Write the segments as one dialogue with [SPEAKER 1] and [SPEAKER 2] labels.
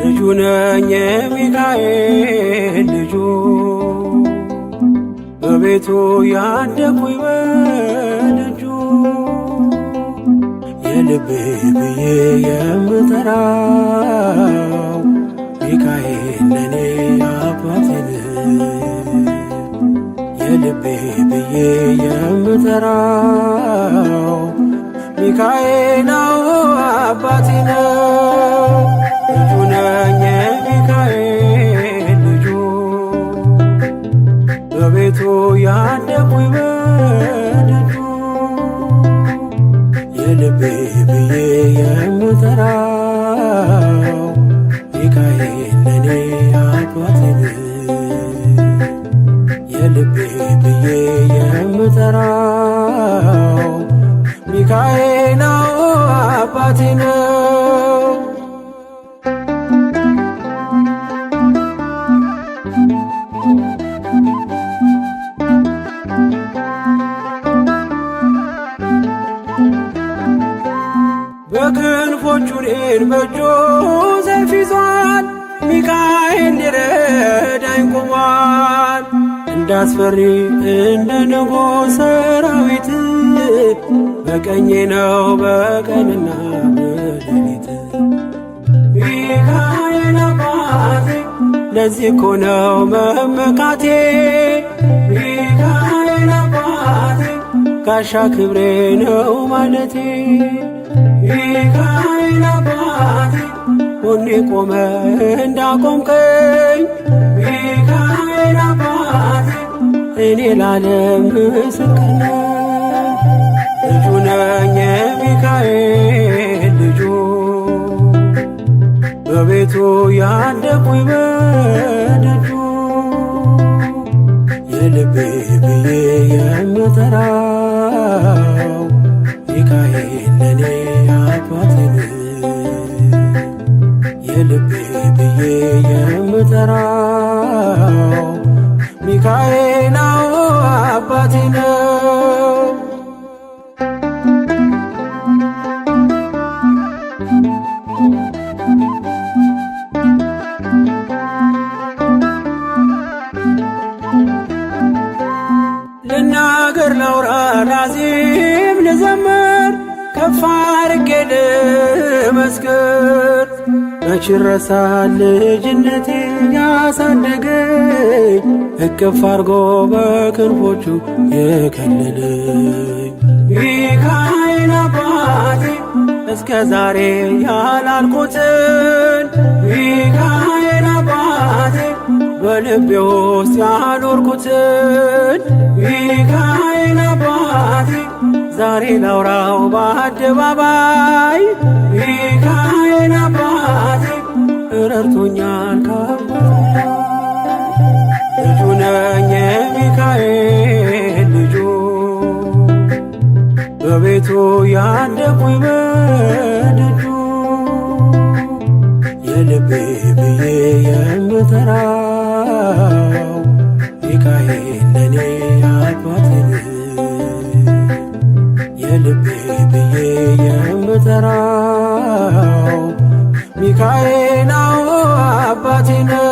[SPEAKER 1] ልጁ ነኝ የሚካኤል ልጁ በቤቱ ያደኩኝ በደጁ የልቤ ብዬ የምጠራው ሚካኤል ለኔ አባቴ የልቤ ብዬ የምጠራው ሚካኤል አባቴ ነው። ልጁ ነኝ የሚካኤል ልጁ በቤቱ ያደኩኝ በደጁ የልቤ ብዬ የምጠራው ሚካኤል ለኔ አባቴ የልቤ ብዬ የምጠራው ሚካኤል አባቴ ነው። በክንፎቹ እኔን በእጁ ሰይፍ ይዟል ሚካኤል ሊረዳኝ ቆሟል። እንዳስፈሪ እንደ ንጉሥ ሰራዊት በቀኜ ነው በቀንና በሌሊት ሚካኤል አባቴ ለዚህ እኮ ነው መመካቴ ሚካኤል አባቴ ጋሻ ክብሬ ነው ማለቴ ሚካኤል አባቴ ጎኔ ቆመ እንዳቆምከኝ ሚካኤል አባቴ እኔ ላለም ምስክር ነኝ። ልጁ ነኝ የሚካኤል ልጁ በቤቱ ያደኩኝ በደጁ የልቤ ብዬ የምጠራው ሚካኤል ለኔ አባቴ የልቤ ብዬ የምጠራው ሚካኤል አባቴ ነው። ልናገር ላውራ ላዜም ልዘምር ከፍ አድርጌ ልመስክር መች ይረሳል ልጅነቴን ያሳደገኝ እቅፍ አርጎ በክንፎቹ የከለለኝ ሚካኤል አባቴ እስከ ዛሬ ያላልኩትን ሚካኤል አባቴ በልቤ ውስጥ ያኖርኩትን ሚካኤል አባቴ ዛሬ ላውራው በአደባባይ ሚካኤል አባቴ ረድቶኛል ከአባቴ ልጁ ነኝ የሚካኤል ልጁ በቤቱ ያደኩኝ በደጁ የልቤ ብዬ የምጠራው ሚካኤል ለኔ አባቴ የልቤ ብዬ የምጠራው ሚካኤል አባቴ ነው።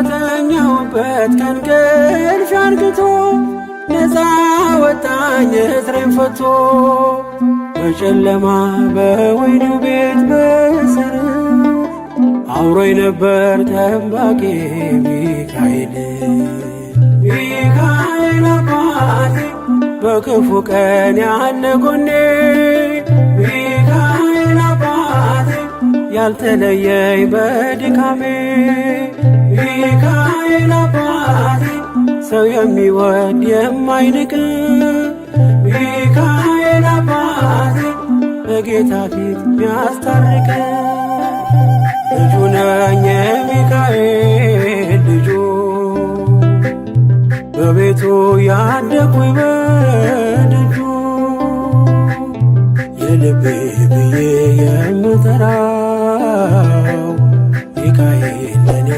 [SPEAKER 1] ከተኛሁበት ከእንቅልፍ አንቅቶ ነፃ ወጣኝ እስሬን ፈቶ በጨለማ በወህኒ ቤት በእስር አብሮኝ ነበር ጠባቂ ሚካኤል ሚካኤል አባቴ በክፉ ቀን ያለ ጎኔ ሚካኤል አባቴ ያልተለየኝ በድካሜ ሚካኤል አባቴ ሰው የሚወድ የማይንቅ ሚካኤል አባቴ በጌታ ፊት ሚያስታርቅ ልጁ ነኝ የሚካኤል ልጁ በቤቱ ያደኩኝ በደጁ የልቤ ብዬ የምጠራው ሚካኤል ለኔ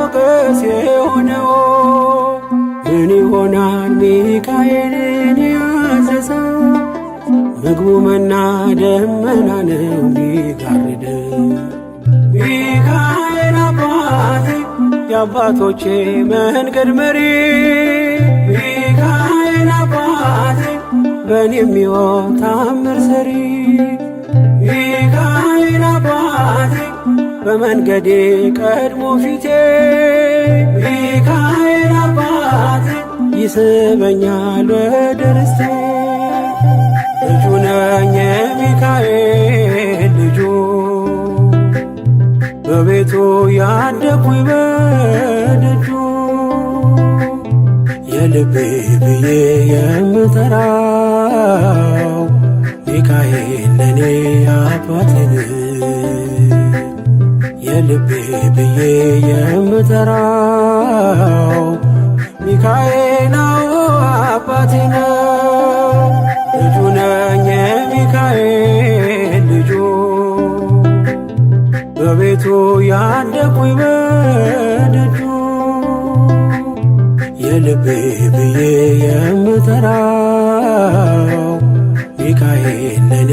[SPEAKER 1] ሞገስ የሆነው ምን ይሆናል ሚካኤልን ያዘዘው? ምግቡ መና ደመና ነው ሚጋርደው። ሚካኤል አባቴ የአባቶቼ መንገድ መሪ፣ ሚካኤል አባቴ በእኔም ሕይወት ታምር ሰሪ፣ ሚካኤል አባቴ በመንገዴ ቀድሞ ፊቴ፣ ሚካኤል አባቴ ይስበኛል ወደ ርስቴ። ልጁ ነኝ የሚካኤል ልጁ በቤቱ ያደኩኝ በደጁ የልቤ ብዬ የምጠራው ሚካኤል ለኔ አባቴ ነው። የልቤ ብዬ የምጠራው ሚካኤል አባቴ ነው። ልጁ ነኝ የሚካኤል ልጁ በቤቱ ያደኩኝ በደጁ የልቤ ብዬ የምጠራው ሚካኤል ለኔ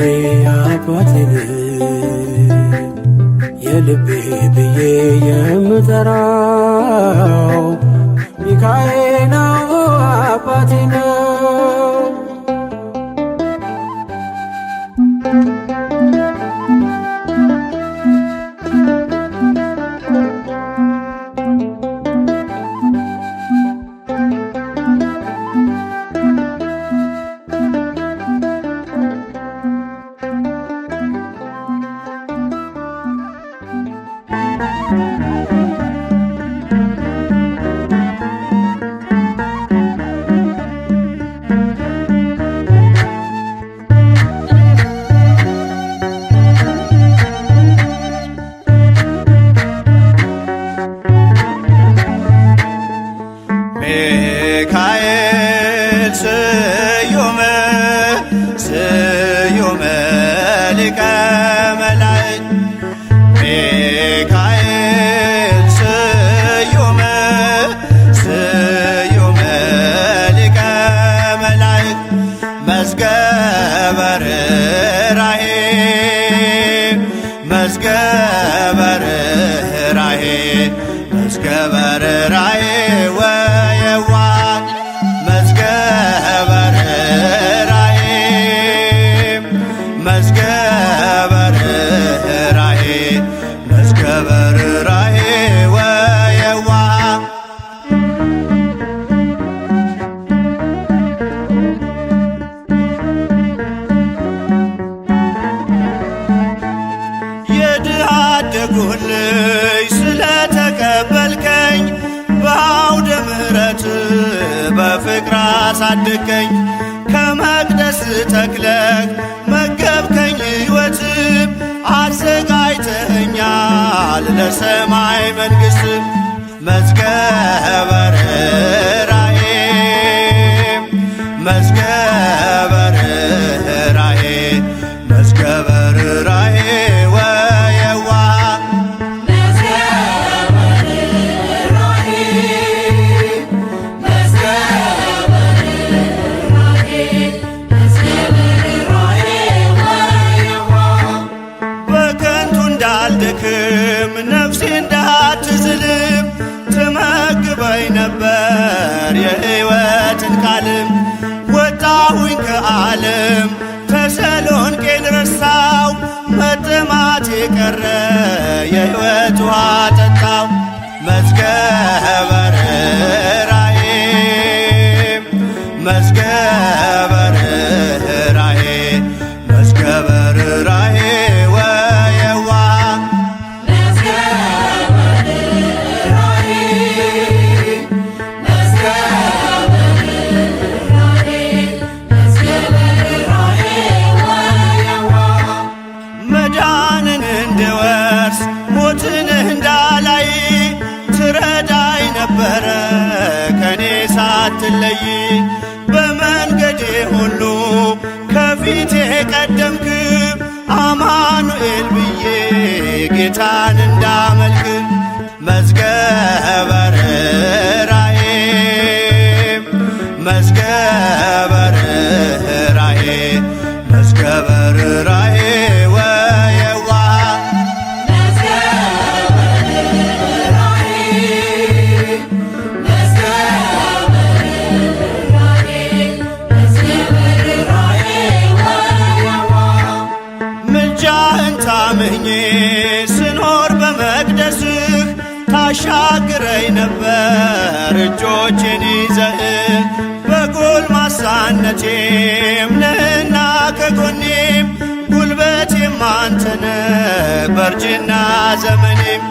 [SPEAKER 1] አባቴ ነው። የልቤ ብዬ የምጠራው ሚካኤል አባቴ ነው።
[SPEAKER 2] ሚካኤል ስዩም ስዩም ሊቀ መላእክት፣ ሚካኤል ስዩም ስዩም ሊቀ መላእክት፣ መዝገበ ርኅራኄ መዝገበ ርኅራኄ መዝገበ ርኅራኄ ያደጉህ ልጅ ስለተቀበልከኝ በአውደ ምሕረት በፍቅር አሳደግከኝ። ከመቅደስ ተክለህ መገብከኝ ሕይወትም አዘጋጅተኸኛል ለሰማይ መንግሥት። መዝገበ ርኅራኄ መዝገበ ርኅራኄ መዝገበ ርኅራኄ እንዳልደክም ነፍሴ እንዳትዝልም ትመግበኝ ነበር የሕይወትን ቃልም። ወጣሁኝ ከዓለም ተሰሎንቄን ረሳው፣ መጠማት የቀረ የሕይወት ውሃ ጠጣው። መዝገበ ርኅራኄ መዝገበ ርኅራኄ መዝገበ ርኅራኄ ሞትን እንዳላይ ትረዳኝ ነበረ ከኔ ሳትለይ። በመንገዴ ሁሉ ከፊቴ ቀደምክ፣ አማኑኤል ብዬ ጌታን እንዳመልክ። መዝገበ ርኅራኄ መዝገበ ርኅራኄ መዝገበ ርኅራኄ ወየዋህ ምልጃህን ታምኜ ስኖር በመቅደስህ ታሻግረኝ ነበር እጆቼን ይዘህ በጎልማሳነቴም ነህና ከጎኔም ጉልበቴም አንተነ በእርጅና ዘመኔም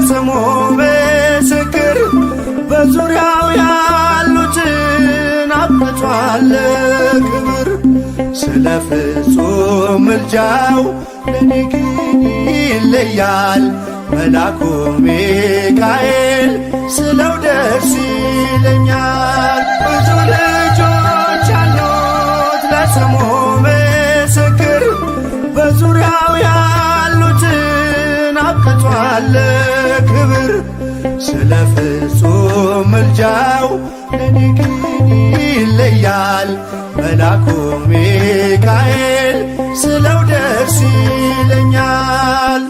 [SPEAKER 2] ስሙ ምስክር በዙሪያው ያሉትን አብቅቷል ክብር ስለ ፍጹም ምልጃው ለኔ ግን ይለያል መልአኩ ሚካኤል ስለው ደስ ይለኛል። ብዙ ልጆች አሉት ለስሙ ምስክር በዙሪያው ያሉትን አብቅቷል ክብር ስለ ፍጹም ምልጃው ለኔ ግን ይለያል መልአኩ ሚካኤል ስለው ደስ ይለኛል።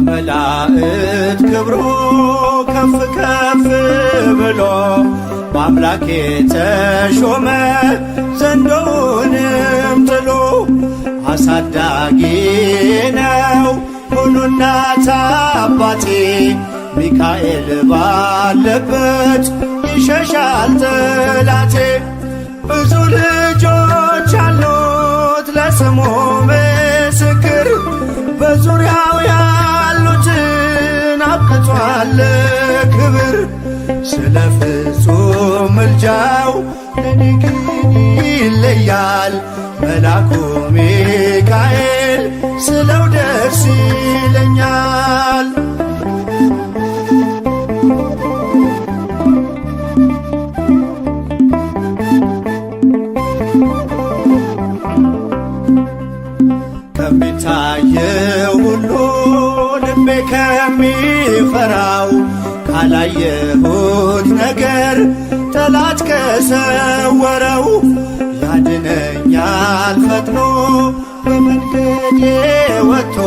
[SPEAKER 2] ከመላእክት ክብሩ ከፍ ከፍ ብሎ በአምላክ የተሾመ ዘንዶውንም ጥሎ አሳዳጊ ነው ሁሉ እናት አባቴ ሚካኤል ባለበት ይሸሻል ጠላቴ። ብዙ ልጆች አሉት ለስሙ ምስክር በዙሪያው ያሉትን አብቅቷል ክብር ስለ ፍጹም ምልጃው ለኔ ግን ይለያል መልአኩ ሚካኤል ስለው ደስ ይለኛል። ከሚታየው ሁሉ ልቤ ከሚፈራው ካላየሁት ነገር ጠላት ከሰወረው ያድነኛል ፈጥኖ በመንገዴ ወጥቶ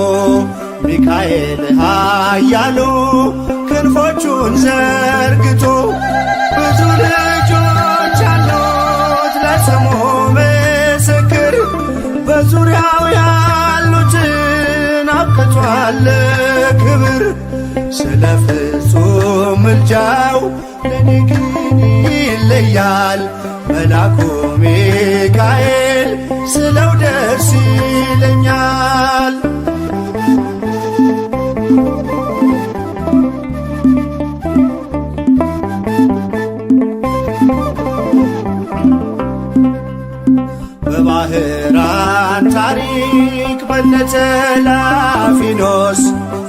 [SPEAKER 2] ሚካኤል ኃያሉ ክንፎቹን ዘርግቶ። ብዙ ልጆች አሉት ለስሙ ምስክር በዙሪያው ያሉትን አብቅቷል ክብር ስለ ፍጹም ምልጃው ለኔ ግን ይለያል መልአኩ ሚካኤል ስለው ደስ ይለኛል።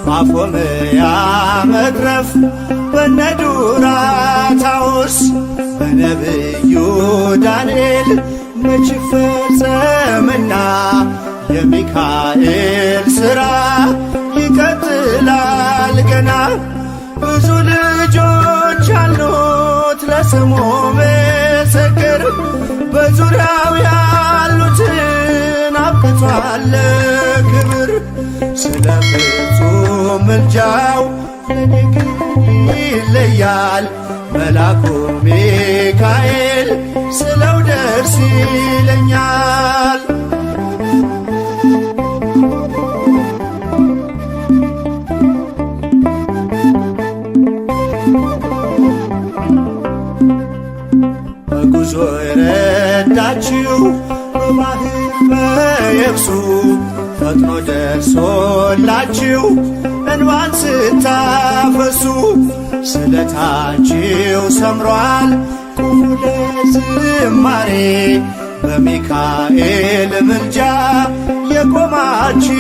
[SPEAKER 2] ባፎምያ መትረፍ በነዱራታውስ በነቢዩ ዳንኤል መች ፈጸምና የሚካኤል ሥራ ይቀጥላል ገና። ብዙ ልጆች አሉት ለስሙ ምስክር በዙሪያው ያሉትን አብቅቷል ክብር። ስለ ፍጹም ምልጃው ለኔ ግን ይለያል መልአኩ ሚካኤል ስለው ደስ ይለኛል። በጉዞ የረዳችው በባህር በየብሱ ፈጥኖ ደርሶላችሁ እንባን ስታፈሱ ስለታችሁ ሰምሯል ቁሙ ለዝማሬ በሚካኤል ምልጃ የቆማችሁ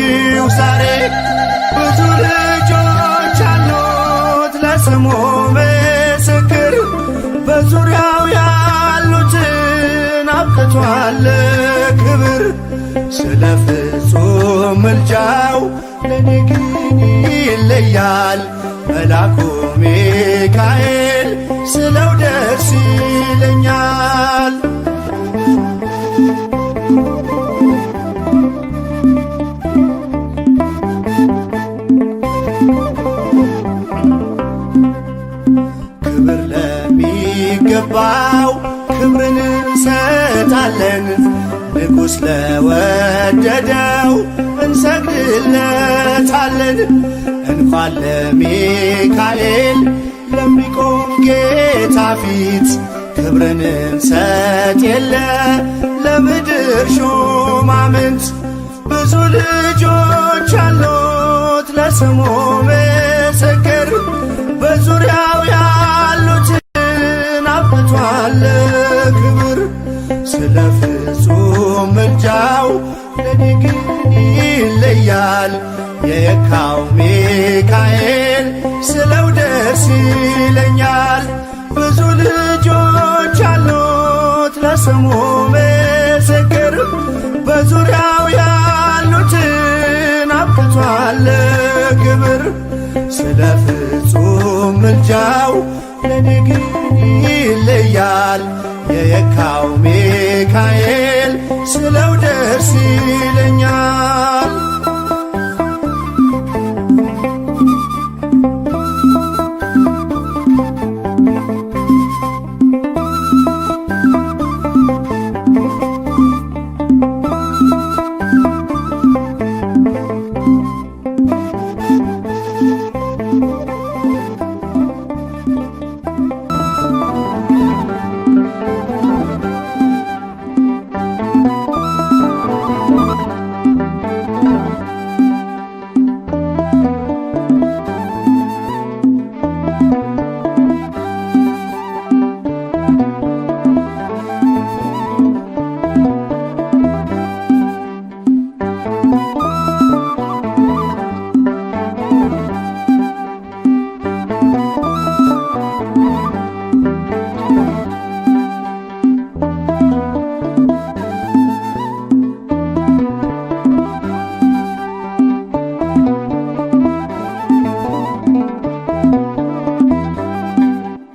[SPEAKER 2] ዛሬ። ብዙ ልጆች አሉት ለስሙ ምስክር በዙሪያው ያሉትን አብቅቷል ክብር። ስለ ፍጹም ምልጃው ለኔ ግን ይለያል መልአኩ ሚካኤል ስለው ደስ ይለኛል። ክብር ለሚገባው ክብርን እንሰጣለን ንጉሥ ለወደደው እንሰግድለታለን። እንኳን ለሚካኤል ለሚቆም ጌታ ፊት ክብርን እንሰጥ የለ ለምድር ሹማምንት። ብዙ ልጆች አሉት ለስሙ ምስክር በዙሪያው ያሉትን አብቅቷል ክብር። ስለ ፍጹም ምልጃው ለኔ ግን ይለያል የየካው ሚካኤል ስለው ደስ ይለኛል። ብዙ ልጆች አሉት ለስሙ ምስክር በዙሪያው ያሉትን አብቅቷል ክብር። ስለ ፍጹም ምልጃው ለኔ ግን ይለያል የየካው ሚካኤል ስለው ደስ ይለኛል።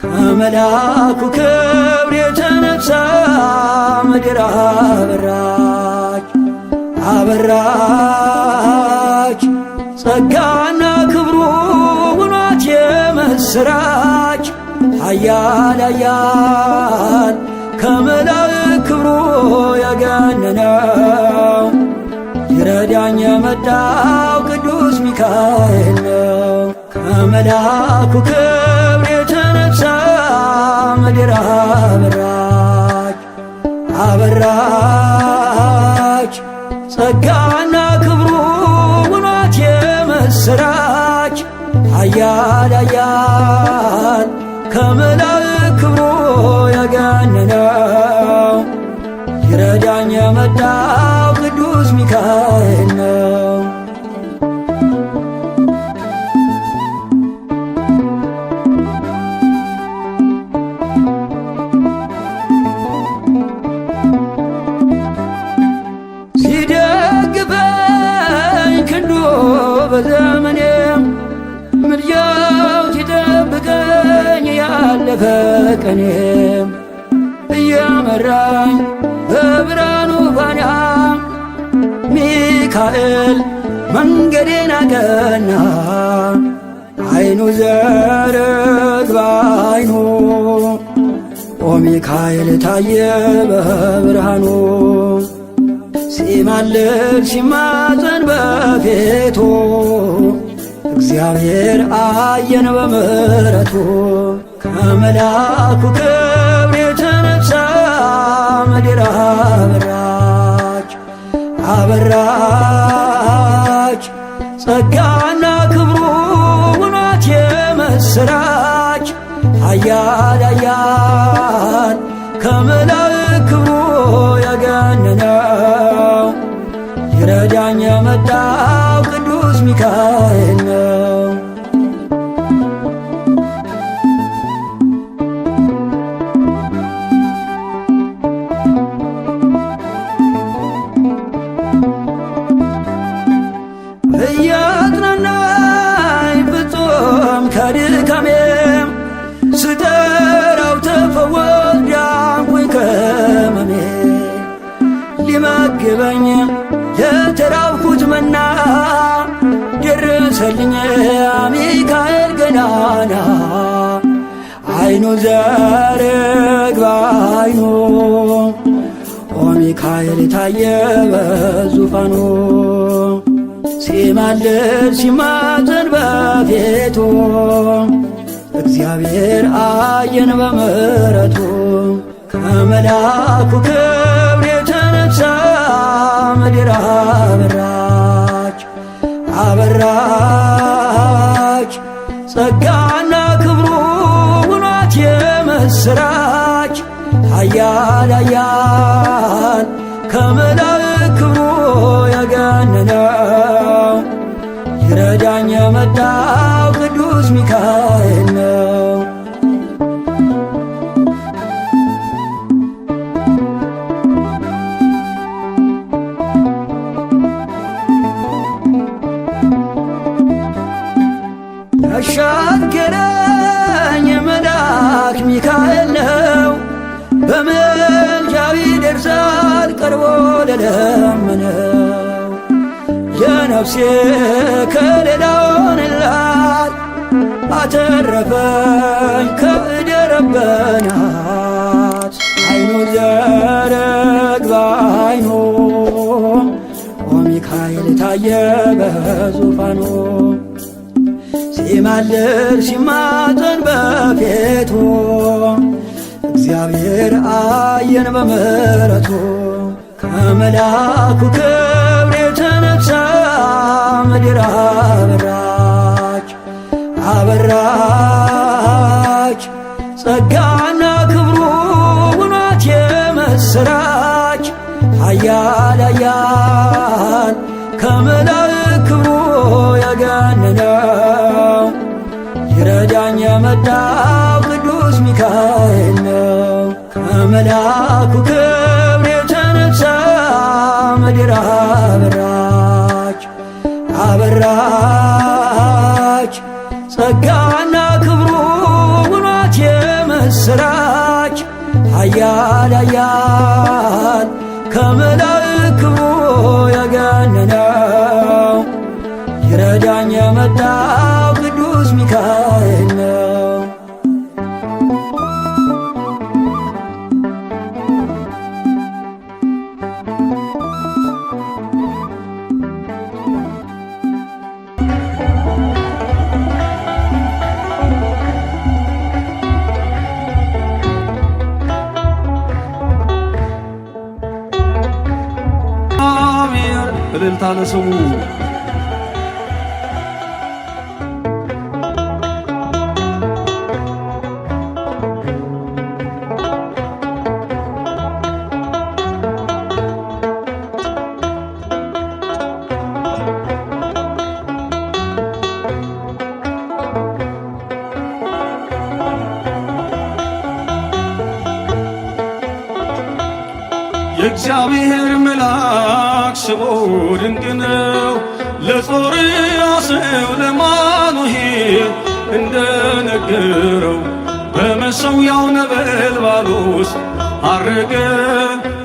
[SPEAKER 1] ከመልአኩ ክብር የተነሳ ምድር አበራች አበራች። ጸጋና ክብሩ ውኗት የምስራች። ኃያል ኃያል ከመላእክት ክብሩ የገነነው ይረዳኝ የመጣው ቅዱስ ሚካኤል ነው። ከመልአኩ ክብር የተነሳ ምድር አበራች አበራች። ጸጋና ክብሩ ውኗት የምስራች። ኃያል ኃያል ከመላእክት ክብሩ የገነነው ይረዳኝ የመጣው ቅዱስ ሚካኤል ነው። ቀኔም እየመራኝ በብርሃኑ ፋና ሚካኤል መንገዴን አቀና። አይኑ ዘርግ በአይኑ ኦ ሚካኤል ታየ በብርሃኑ ሲማልድ ሲማፀን በፊቱ እግዚአብሔር አየን በምሕረቱ። ከመልአኩ ክብር የተነሳ ምድር አበራች አበራች ጸጋና ክብሩ ውኗት የምስራች። ኃያል ኃያል ከመላእክት ክብሩ የገነነው ይረዳኝ የመጣው ቅዱስ ሚካኤል ነው። እያጽናናኝ ፍጹም ከድካሜም ስጠራው ተፈወስ ዳንኩኝ ከሕመሜ። ሊመግበኝ የተራብኩት መና ደረሰልኝ ሚካኤል ገናና። አይኑ ዘርግ በአይኑ ኦ ሚካኤል ታየ በዙፋኑ ሲማልድ ሲማፀን በፊቱ እግዚአብሔር አየን በምሕረቱ። ከመልአኩ ክብር የተነሳ ምድር አበራች አበራች ጸጋና ክብሩ ውኗት የምስራች። ኃያል ኃያል ከመላእክት ክብሩ የገነነው ይረዳኝ የመጣው ቅዱስ ሚካኤል ነው። ያሻገረኝ መልአክ ሚካኤል ነው። በምልጃው ይደርሳል ቀርቦ ለለመነው። የነፍሴ ከለላ ሆነላት አተረፈኝ ከእደ ረበናት። አይኑ ዘርግ በአይኑ ኦ ሚካኤል ታየ በዙፋኑ ሲማልድ ሲማፀን በፊቱ እግዚአብሔር አየን በምሕረቱ። ከመልአኩ ክብር የተነሳ ምድር አበራች አበራች ጸጋና ክብሩ ውኗት የምስራች። ኃያል ኃያል ከመላእክት ክብሩ የገነነው ይረዳኝ የመጣው ቅዱስ ሚካኤል ነው። ከመልአኩ ክብር የተነሳ ምድር አበራች አበራች ጸጋና ክብሩ ውኗት የምስራች። ኃያል ኃያል ከመላእክት ክብሩ የገነነው ይረዳኝ የመጣው ቅዱስ ሚካኤል ነው።
[SPEAKER 3] እልልታ ለስሙ። የእግዚአብሔር መልአክ ስሙ ድንቅ ነው። ለጾርዓ ሰው ለማኑሄ እንደነገረው በመሠዊያው ነበልባል ውስጥ አረገ።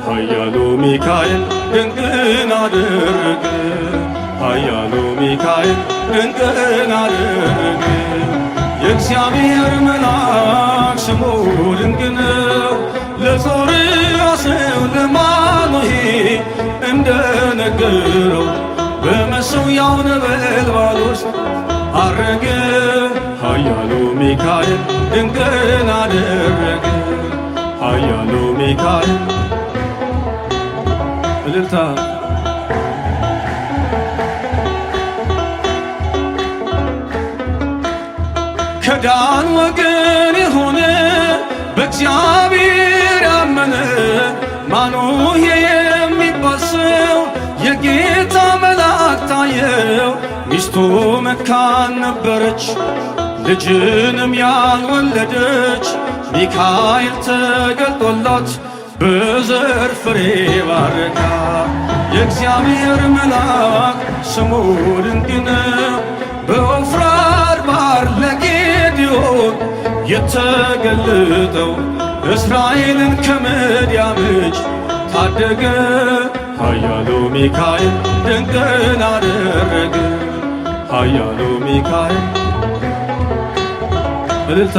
[SPEAKER 3] ኃያሉ ሚካኤል ድንቅን አደረገ። ኃያሉ ሚካኤል ድንቅን አደረገ። የእግዚአብሔር መልአክ ስሙ ድንቅ ነው። ለጾርዓ ሰው ለማኑሄ እንደነገረው በመሠዊያው ነበልባል ውስጥ አረገ። ኃያሉ ሚካኤል ድንቅን አደረገ። ኃያሉ ሚካኤል እልልታ ከዳን ወገን የሆነ በእግዚአብሔር ያመነ ማኑሄ የሚባል ሰው የጌታ መልአክ ታየው። ሚስቱ መካን ነበረች፣ ልጅንም ያልወለደች። ሚካኤል ተገልጦላት በዘር ፍሬ ባረካ። የእግዚአብሔር መልአክ ስሙ ድንቅ ነው። በዖፍራ አድባር ለጌዴዎን የተገለጠው እስራኤልን ከምድያም እጅ ታደገ። ኃያሉ ሚካኤል ድንቅን አደረገ። ኃያሉ ሚካኤል እልልታ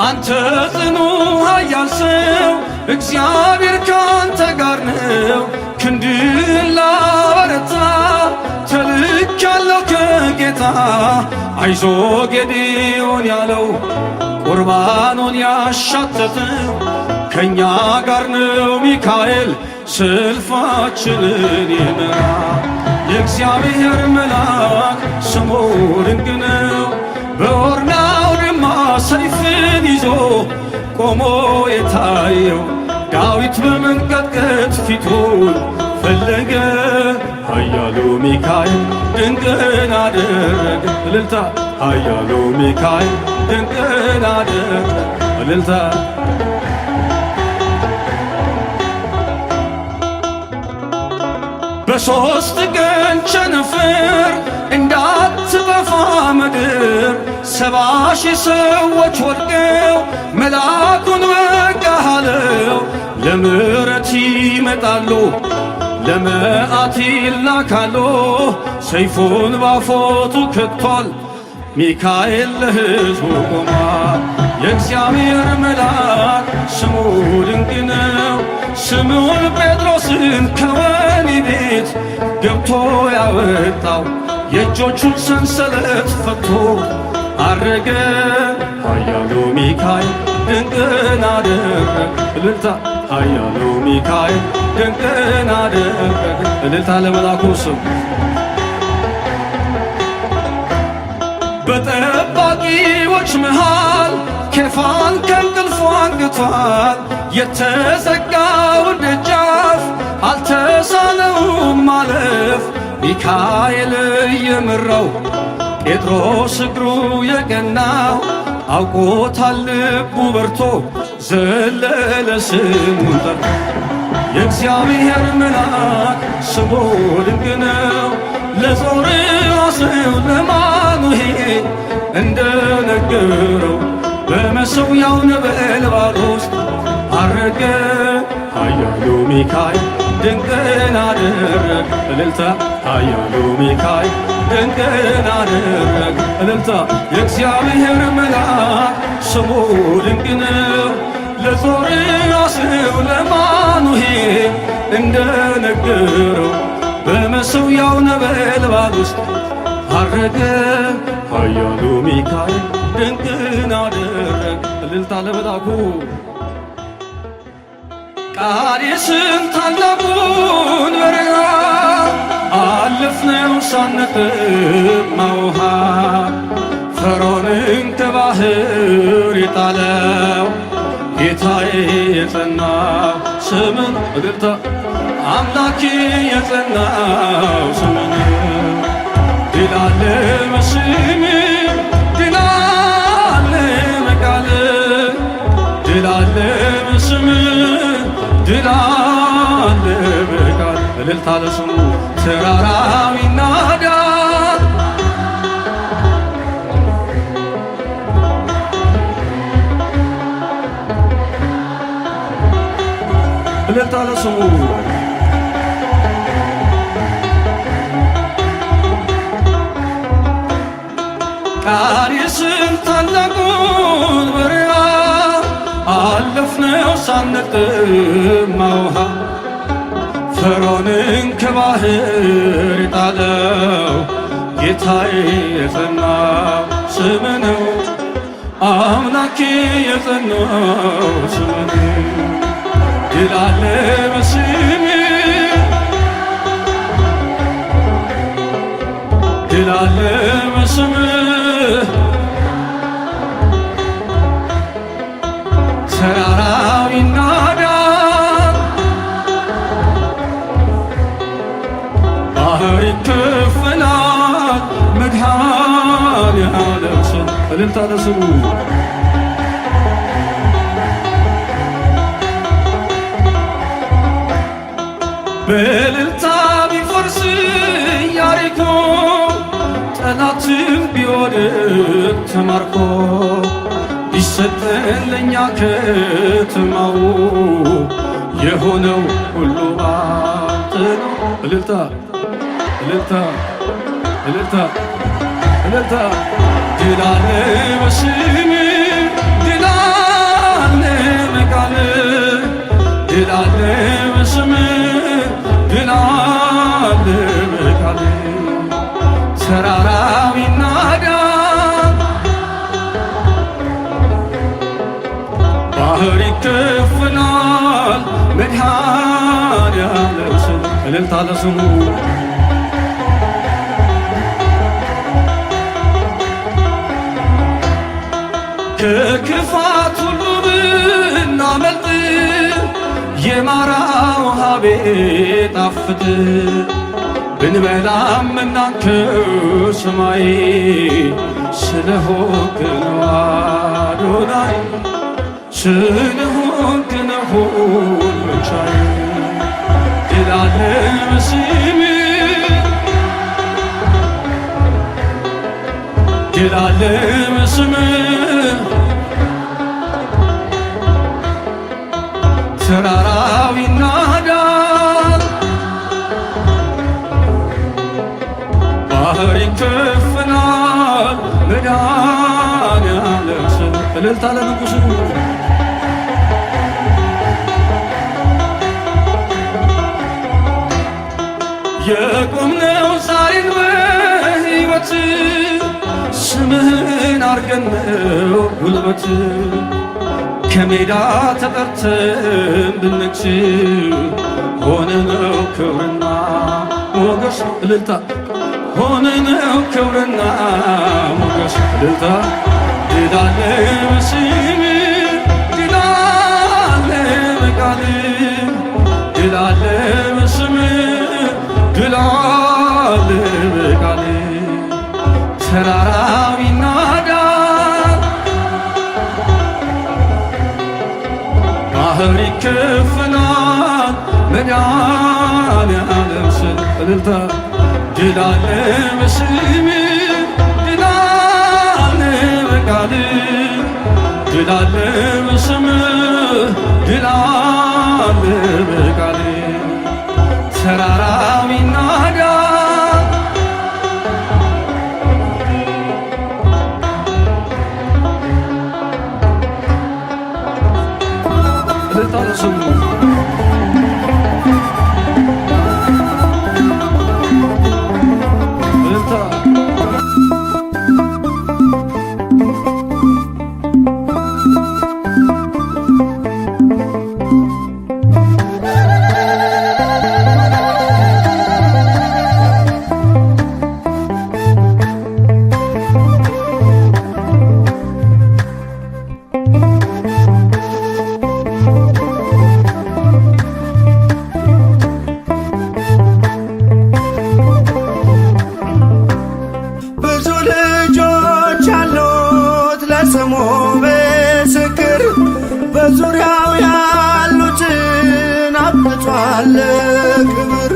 [SPEAKER 3] አንተ ጽኑ ኃያል ሰው እግዚአብሔር ካንተ ጋር ነው። ክንድን ላበረታ ተልኬአለሁ ከጌታ። አይዞ ጌዴዎን ያለው ቁርባኑን ያሻተተው ከእኛ ጋር ነው ሚካኤል ሰልፋችንን ይመራ። የእግዚአብሔር መልአክ ስሙ ድንቅ ነው። በኦርናው ድማ ሰይፍን ይዞ ቆሞ የታየው ዳዊት በመንቀጥቀጥ ፊቱን ፈለገ። ኃያሉ ሚካኤል ድንቅን አደረገ። እልልታ ኃያሉ ሚካኤል ድንቅን አደረገ። እልልታ በሦስት ቀን ቸነፈር እንዳትጠፋ ምድር 70,000 ሰዎች ወድቀው መልአኩን በቃ አለው። ለምሕረት ይመጣሉ ለመዓት ይላካሉ። ሰይፉን ባፎቱ ከቷል ሚካኤል ለሕዝቡ ቆሟል። የእግዚአብሔር መልአክ ስሙ ድንቅ ነው። ስምዖን ጴጥሮስን ከወህኒ ቤት ገብቶ ያወጣው የእጆቹን ሰንሰለት ፈቶ አረገ። ኃያሉ ሚካኤል ድንቅን አደረገ። እልልታ ኃያሉ ሚካኤል ድንቅን አደረገ። እልልታ ለመልአኩ ስም በጠባቂዎች መሃል ኬፋን ከእንቅልፉ አንቅቷል። የተዘጋውን ደጃፍ አልተሳነውም ማለፍ። ሚካኤል እየመራው ጴጥሮስ እግሩ የቀናው አውቆታል ልቡ በርቶ ዘለለ ስሙን ጠርቶ። የእግዚአብሔር መልአክ ስሙ ድንቅ ነው። ለጾርዓ ሰው ለማኑሄ እንደነገረው በመሠዊያው ነበልባል ውስጥ አረገ። ኃያሉ ሚካኤል ድንቅን አደረገ። እልልታ ኃያሉ ሚካኤል ድንቅን አደረገ። እልልታ የእግዚአብሔር መልአክ ስሙ ድንቅ ነው። ለጾርዓ ሰው ለማኑሄ እንደነገረው በመሠዊያው ነበልባል ውስጥ አረገ። ኃያሉ ሚካኤል ድንቅን አደረገ። እልልታ ለመልአኩ ቃዴስን ታላቁን በረሃ አለፍነው ሳንጠማ ውሃ። ፈርዖንን ከባሕር የጣለው ጌታዬ የጸናው ስምን እልልታ አምላኬ የጸናው ስምን ድል አለ በስምህ ድል አለ በቃልህ ድል አለ በስምህ ድል አለ በቃልህ። እልልታ ለስሙ ተራራው ይናዳል ለስሙ ቃዴስን ታላቁን በረሃ አለፍነው ሳንጠማ ውሃ ፈርዖንን ከባህር የጣለው ጌታዬ የጸናው ስም ነው። አምላኬ የጸናው ስም ነው። ድል አለ በስምህ፣ ድል አለ በስምህ። ተራራው ይናዳል፣ ባህር ይከፈላል። መድኃኔዓለም ስም እልልታ ለስሙ በእልልታ ቢፈርስ ኢያሪኮ ጠላትም ቢወድቅ ተማርኮ ቢሰጠን ለእኛ ከተማው የሆነው ሁሉ ባንተ ነው። እልልታ እልልታ እልልታ እልልታ ድል አለ በስምህ፣ ድል አለ በቃልህ፣ ድል አለ በስምህ፣ ድል አለ በቃልህ። ተራራው ይናዳል፣ ባህር ይከፈላል። መድኃኔዓለም ስም እልልታ ለስሙ ከክፋት ሁሉ ብናመልጥ የማራ ውሃ ቢጣፍጥ ብንበላም እናንተ ሰማይ ስለሆንክ ነው አዶናይ፣ ስለሆንክ ነው ሁሉን ቻይ። ድል አለ በስምህ፣ ድል አለ በስምህ። ተራራው ይናዳል፣ ባህር ይከፈላል። መድኃኔዓለም ስም እልልታ ለንጉሡ የቆምነው ዛሬን በሕይወት ስምህን አርገን ነው ጉልበት። ከሜዳ ተጠርተን ብንነግስ ሆነነው ክብርና ሞገስ። እልልታ ሆነነው ክብርና ሞገስ። እልልታ ድል አለ በስምህ፣ ድል አለ በቃልህ፣ ድል አለ በስምህ፣ ድል አለ በቃልህ። ተራራው ይናዳል፣ ባህር ይከፈላል። መድኃኔዓለም ስም እልልታ ድል አለ በስምህ፣ ድል አለ በቃልህ፣ ድል አለ በስምህ፣ ድል አለ በቃልህ። ተራራው ይናዳል፣ እልልታ ለስሙ
[SPEAKER 2] ስሙ ምስክር በዙሪያው ያሉትን አብቷል ክብር።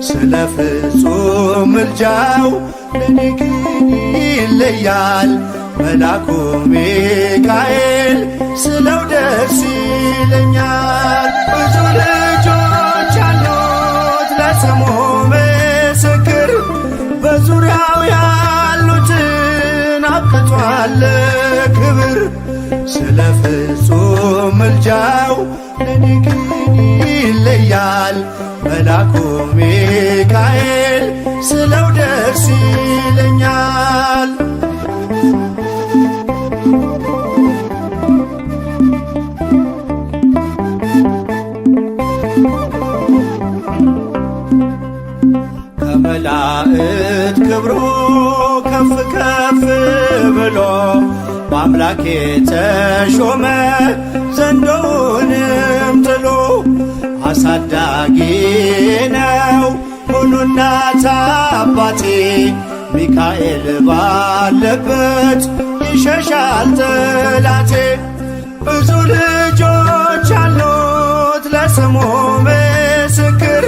[SPEAKER 2] ስለ ፍጹም ምልጃው ለኔ ግን ይለያል። መላኩ ሚካኤል ስለው ደስ ይለኛል። ብዙ ልጆች ለስሙ ምስክር በዙሪያው ያሉትን አብቅቷል ክብር። ስለ ፍጹም ምልጃው ለኔ ግን ይለያል መልአኩ ሚካኤል ስለው ደስ ይለኛል። ከመላእክት ክብሩ ከፍ ከፍ ብሎ በአምላኬ ተሾመ ዘንዶውንም ጥሎ አሳዳጊ ነው ሁሉ እናት አባቴ ሚካኤል ባለበት ይሸሻል ጠላቴ። ብዙ ልጆች አሉት ለስሙ ምስክር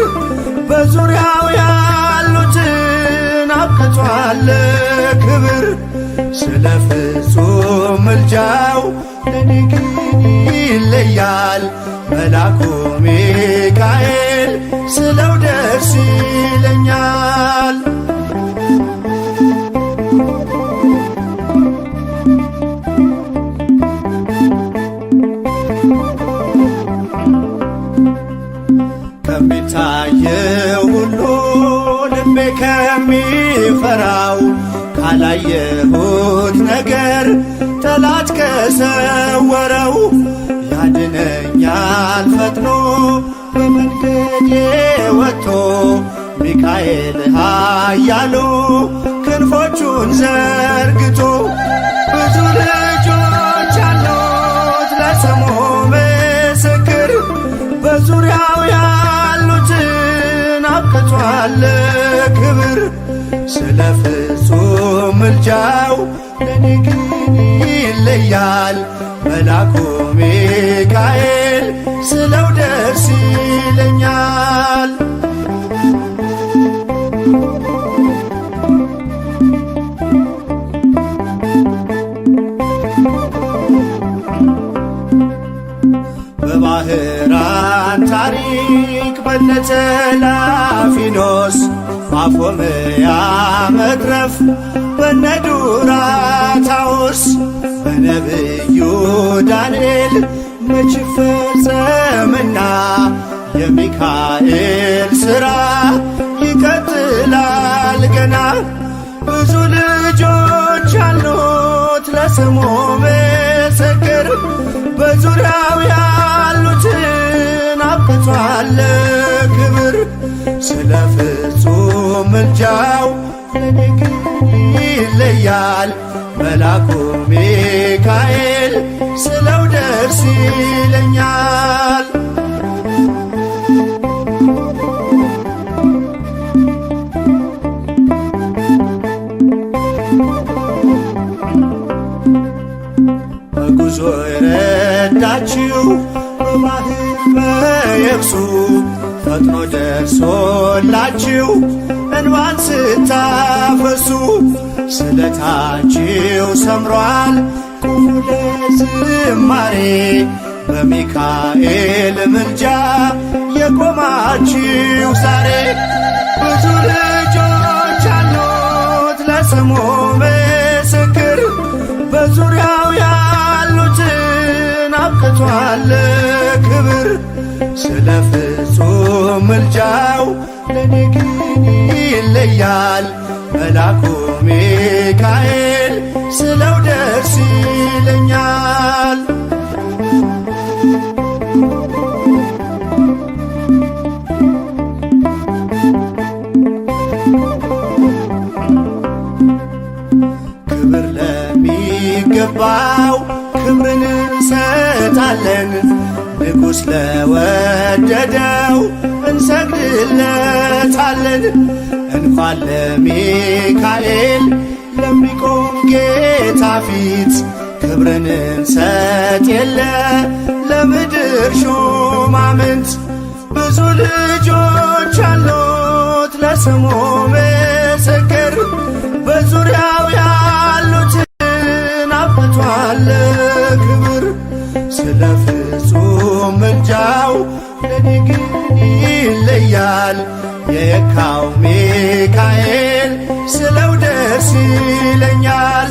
[SPEAKER 2] በዙሪያው ያሉትን አብቅቷል ክብር። ስለ ፍጹም ምልጃው ለኔ ግን ይለያል መልአኩ ሚካኤል ስለው ደስ ይለኛል። ከሚታየው ሁሉ ልቤ ከሚፈራው ካላየሁት ነገር ጠላት ከሰወረው ያድነኛል ፈጥኖ በመንገዴ ወጥቶ ሚካኤል ኃያሉ ክንፎቹን ዘርግቶ። ብዙ ልጆች አሉት ለስሙ ምስክር በዙሪያው ያሉትን አብቅቷል ክብር። ስለ ፍጹም ምልጃው ለኔ ግን ይለያል መልአኩ ሚካኤል ስለው ደስ ይለኛል። በባህራን ታሪክ በነ ተላፊኖስ ባፎምያ መትረፍ በነ ዱራታውስ በነቢዩ ዳንኤል መች ፈጸምና የሚካኤል ሥራ ይቀጥላል ገና። ብዙ ልጆች አሉት ለስሙ ምስክር በዙሪያው ያሉትን አብቅቷል ክብር። ስለ ፍጹም ምልጃው ለኔ ግን ይለያል መልአኩ ሚካኤል ስለው ደስ ይለኛል። በጉዞ የረዳችው በባህር በየብሱ ፈጥኖ ደርሶላችሁ እንባን ስታፈሱ ስለታችሁ ሰምሯል ቁሙ ለዝማሬ በሚካኤል ምልጃ የቆማችሁ ዛሬ። ብዙ ልጆች አሉት ለስሙ ምስክር በዙሪያው ያሉትን አብቅቷል ክብር። ስለ ፍጹም ምልጃው ለኔ ግን ይለያል መልአኩ ሚካኤል ስለው ደስ ይለኛል። ክብር ለሚገባው ክብርን እንሰጣለን ንጉሥ ለወደደው እንሰግድለታለን። እንኳን ለሚካኤል ለሚቆም ጌታ ፊት ክብርን እንሰጥ የለ ለምድር ሹማምንት። ብዙ ልጆች አሉት ለስሙ ምስክር በዙሪያው ያሉትን አብቅቷል ክብር። ስለ ፍጹም ምልጃው ለኔ ግን ይለያል የየካው ሚካኤል ስለው ደስ ይለኛል።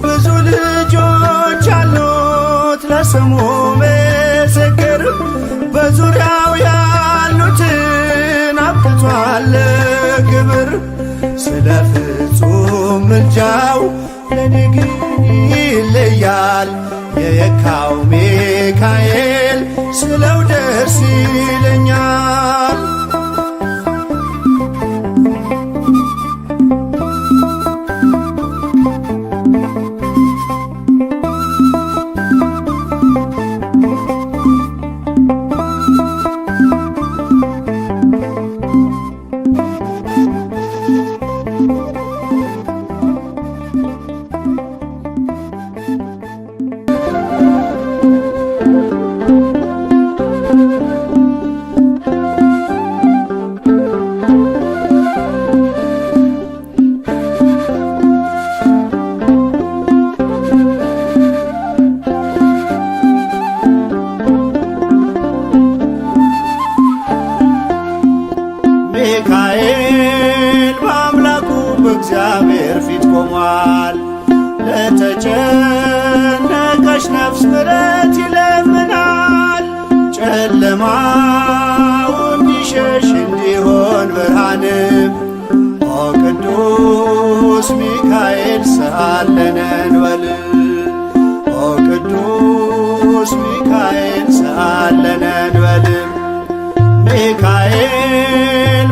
[SPEAKER 2] ብዙ ልጆች አሉት ለስሙ ምስክር፣ በዙሪያው ያሉትን አብቅቷል ክብር። ስለ ፍጹም ምልጃው ለኔ ግን ይለያል። የየካው ሚካኤል ስለው ደስ ይለኛል።
[SPEAKER 1] ሚካኤል በአምላኩ በእግዚአብሔር ፊት ቆሟል። ለተጨነቀች ነፍስ ምሕረት ይለምናል። ጨለማው እንዲሸሽ እንዲሆን ብርሃንም ኦ ቅዱስ ሚካኤል ሰአለነ እንበል። ኦ ቅዱስ ሚካኤል ሰአለነ እንበል። ሚካኤል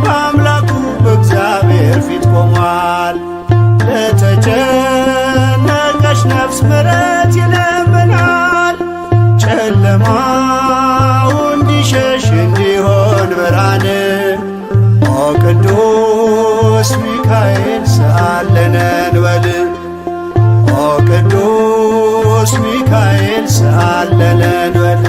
[SPEAKER 1] በአምላኩ በእግዚአብሔር ፊት ቆሟል። ለተጨነቀች ነፍስ ምሕረት ይለምናል። ጨለማው እንዲሸሽ እንዲሆን ብርሃን ኦ ቅዱስ ሚካኤል ሰአለነ እንበል። ኦ ቅዱስ ሚካኤል ሰአለነ እንበል።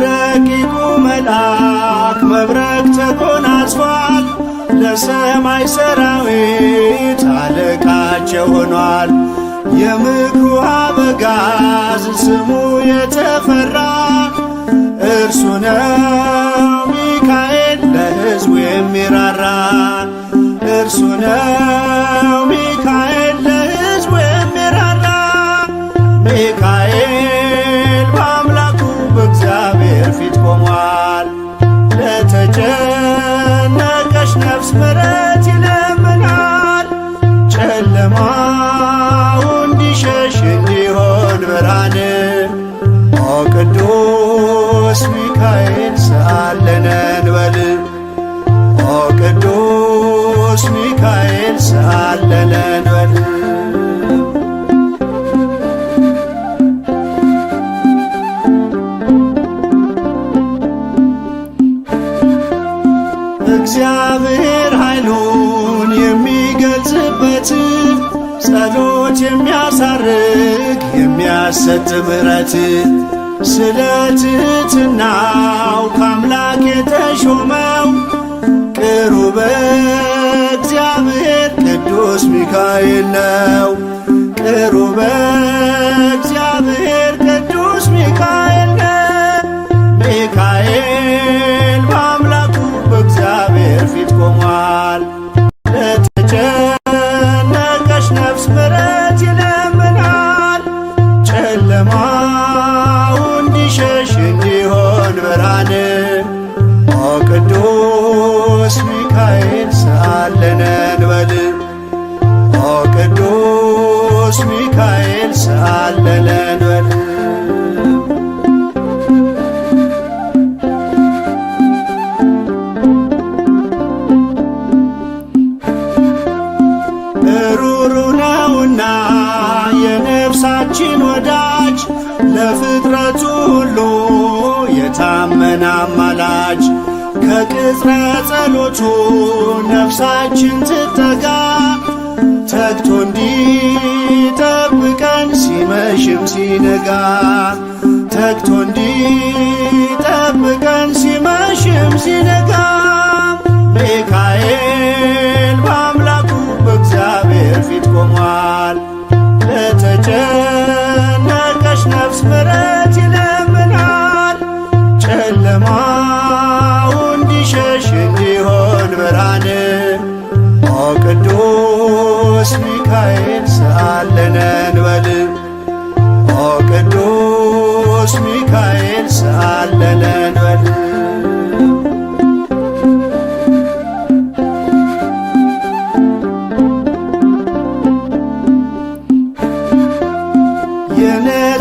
[SPEAKER 1] ረቂቁ መልአክ መብረቅ ተጎናጽፏል። ለሰማይ ሰራዊት አለቃቸው ሆኗል። የምክሩ አበጋዝ ስሙ የተፈራ እርሱ ነው ሚካኤል ለሕዝቡ የሚራራ። እርሱ ነው ሚካኤል ለሕዝቡ የሚራራ። ሚካኤል በአምላኩ በእግዚአብሔር ፊት ቆሟል። ለተጨነቀች ነፍስ ምሕረት ይለምናል። ጨለማው እንዲሸሽ እንዲሆን ብርሃን ኦ ቅዱስ ሚካኤል ሰአለነ እንበል። ኦ ቅዱስ ሚካኤል ሰአለነ እንበል። እግዚአብሔር ኃይሉን የሚገልጽበት ጸሎት የሚያሳርግ የሚያሰጥ ምሕረት ስለ ትሕትናው ከአምላክ የተሾመው ቅሩበ እግዚአብሔር ቅዱስ ሚካኤል ነው። ቅሩበ እግዚአብሔር ቅዱስ ሚካኤል ነው። ሚካኤል በአምላኩ በእግዚአብሔር ፊት ቆሟል። ለተጨነቀች ነፍስ ምሕረት ይለምናል። ጨለማው እንዲሸሽ እንዲሆን ብርሃን ኦ ቅዱስ ሚካኤል ሰአለነ እንበል። ኦ ቅዱስ ሚካኤል ሰአለነ እንበል። ሩሩ ነውና የነፍሳችን ወዳጅ ለፍጥረቱ ሁሉ የታመነ አማላጅ ከቅጽረ ጸሎቱ ነፍሳችን ትጠጋ ተግቶ እንዲጠብቀን ሲመሽም ሲነጋ ተግቶ እንዲጠብቀን ሲመሽም ሲነጋ ሚካኤል በአምላኩ በእግዚአብሔር ፊት ቆሟል።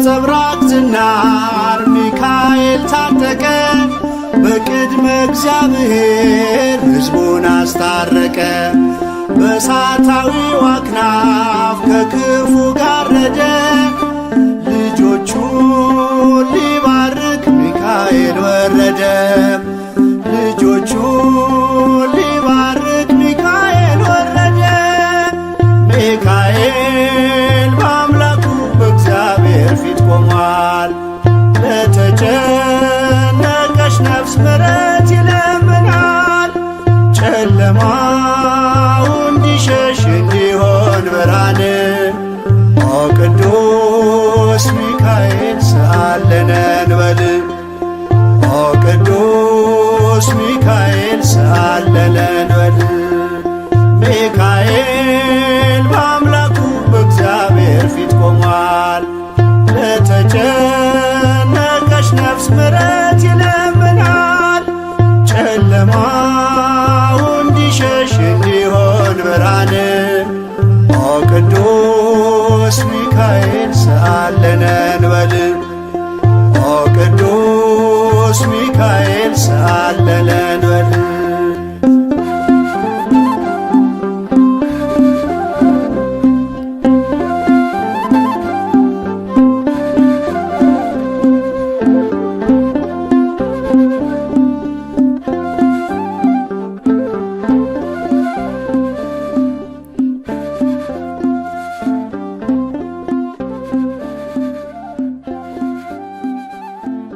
[SPEAKER 1] ነጸብራቅ ዝናር ሚካኤል ታጠቀ በቅድመ እግዚአብሔር ሕዝቡን አስታረቀ። በእሳታዊው አክናፍ ከክፉ ጋረደ ልጆቹን ሊባርክ ሚካኤል ወረደ። ልጆቹን ሊባርክ ሚካኤል ወረደ። ሚካኤል በአምላኩ በእግዚአብሔር ፊት ቆሟል። ለተጨነቀች ነፍስ ምሕረት ይለምናል። ጨለማው እንዲሸሽ እንዲሆን ብርሃን ኦ ቅዱስ ሚካኤል ሰአለነ እንበል። ኦ ቅዱስ ሚካኤል ሰአለነ እንበል። ሚካኤል በአምላኩ በእግዚአብሔር ፊት ቆሟል። ለተጨነቀች ነፍስ ምሕረት ይለምናል። ጨለማው እንዲሸሽ እንዲሆን ብርሃን ኦ ቅዱስ ሚካኤል ሰአለነ እንበል። ኦ ቅዱስ ሚካኤል ሰአለነ እንበል።